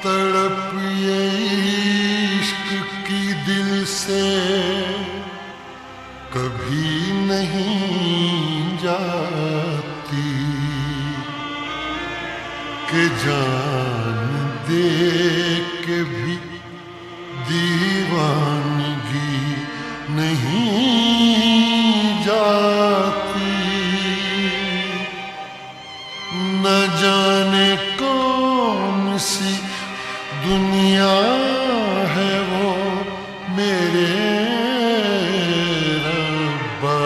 तड़प ये इश्क की दिल से कभी नहीं जाती कि जान दे के भी दीवानगी नहीं जाती। न जाने कौन सी दुनिया है वो मेरे रब्बा,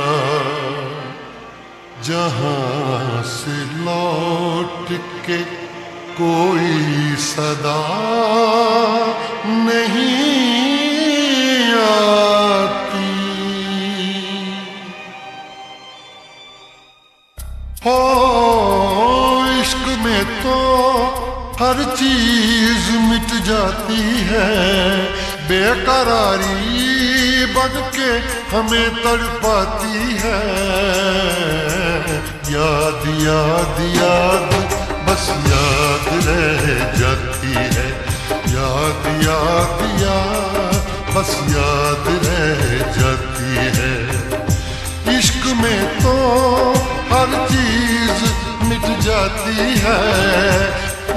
जहां से लौट के कोई सदा नहीं आती। हो इश्क में तो हर चीज मिट जाती है, बेकरारी बन के हमें तड़पाती है। याद याद याद बस याद रह जाती है, याद याद याद बस याद रह जाती है। इश्क में तो हर चीज मिट जाती है,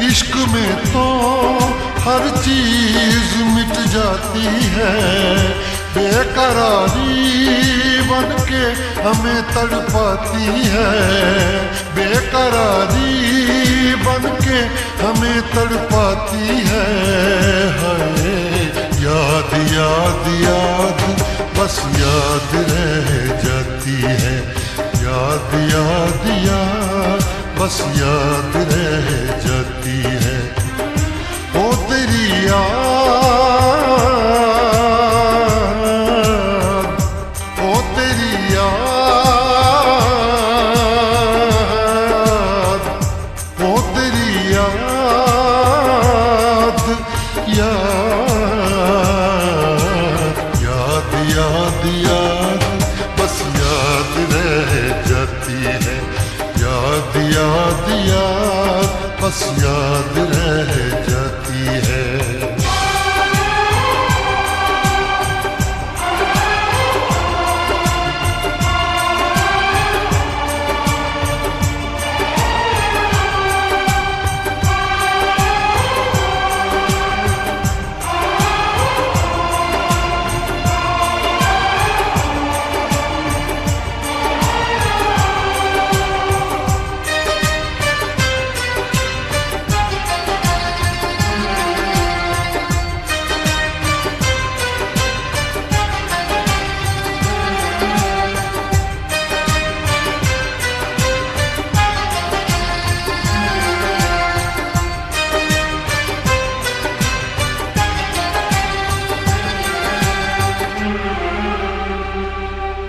इश्क में तो हर चीज मिट जाती है। बेकरारी बन के हमें तड़पाती है, बेकरारी बन के हमें तड़पाती है। हाय याद याद याद बस याद रह जाती है, याद याद याद बस याद रह जाती है। ओ तेरी याद, ओ तेरी याद, ओ तेरी याद, याद याद याद बस याद रह जाती है, याद याद याद बस याद रह जाती है।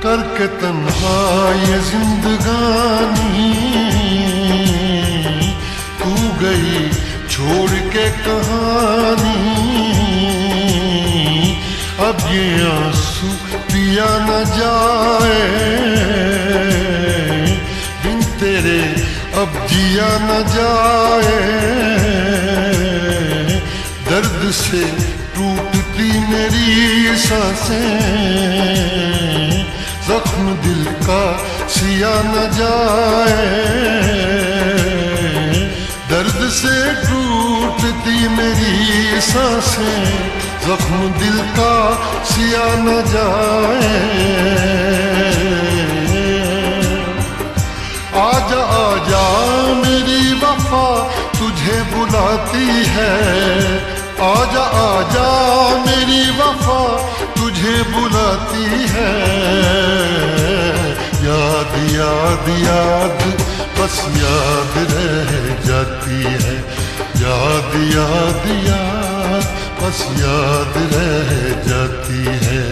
करके तन्हा ये जिंदगानी तू गई छोड़ के कहानी। अब ये आंसू पिया न जाए बिन तेरे, अब जिया न जाए। दर्द से टूटती मेरी सांसें, जख्म दिल का सिया न जाए। दर्द से टूटती मेरी सांसें, जख्म दिल का सिया न जाए। आजा आजा मेरी वफा तुझे बुलाती है, आजा आजा मेरी वफा तुझे बुलाती है। याद याद याद बस याद रह जाती है, याद याद याद बस याद रह जाती है।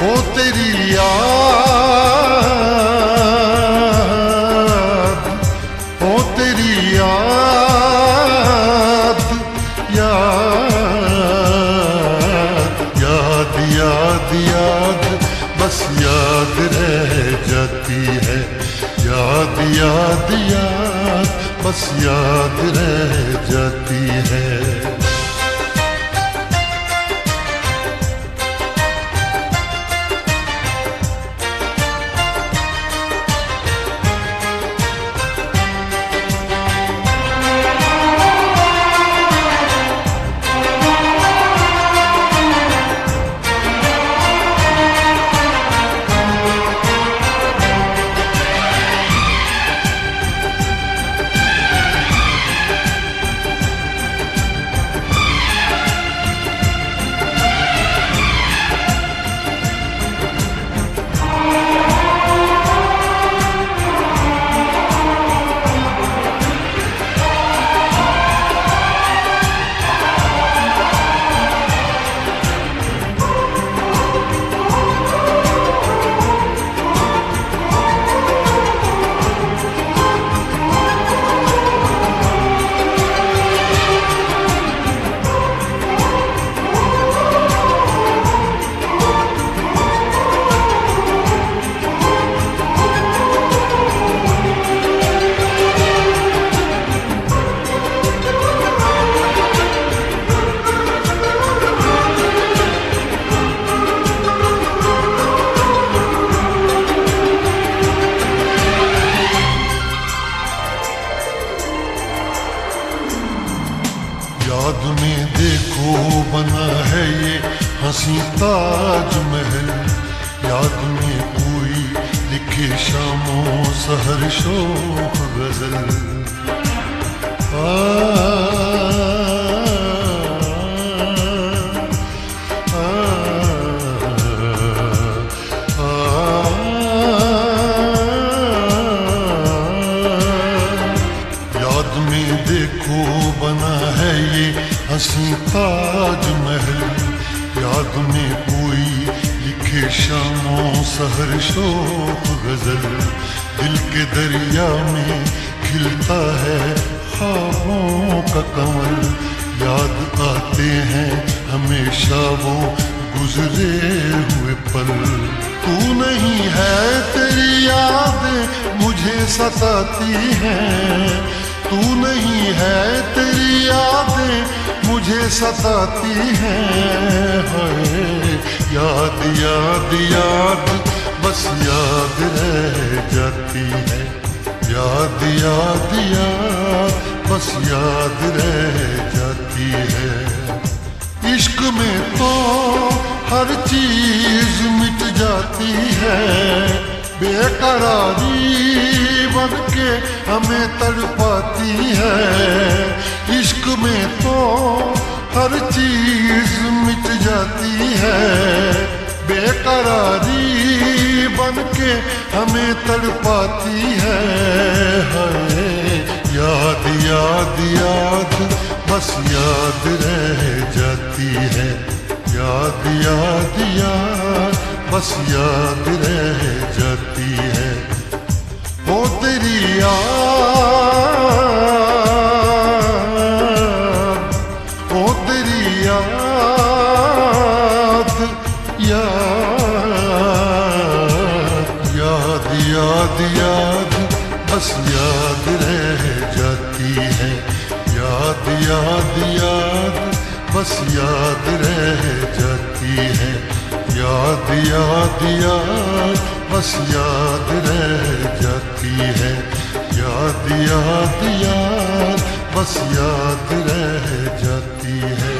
ओ तेरी याद, ओ तेरी याद, याद याद याद बस याद रह जाती है, याद याद याद बस याद रह जाती है। याद में देखो बना है ये हंसी ताजमहल, याद में कोई लिखे शामों सहर शोख गजल। याद में देखो बना है ये हंसी ताजमहल, याद में कोई लिखे शामों सहर शोख गजल। दिल के दरिया में खिलता है ख्वाबों का कमल, याद आते हैं हमेशा वो गुजरे हुए पल। तू नहीं है तेरी यादें मुझे सताती हैं, तू नहीं है तेरी यादें मुझे सताती हैं। हाय याद याद याद बस याद रह जाती है, याद याद याद बस याद रह जाती है। इश्क में तो हर चीज मिट जाती है, बेकरारी बन के हमें तड़पाती है। इश्क में तो हर चीज मिट जाती है, बेकरारी बन के हमें तड़पाती है। हाय याद याद याद बस याद रह जाती है, याद याद याद बस याद रह जाती है। वो तेरी याद, वो तेरी याद, याद याद याद बस याद रह जाती है, याद याद याद बस याद रह जाती है। याद याद याद बस याद रह जाती है, याद याद याद बस याद रह जाती है।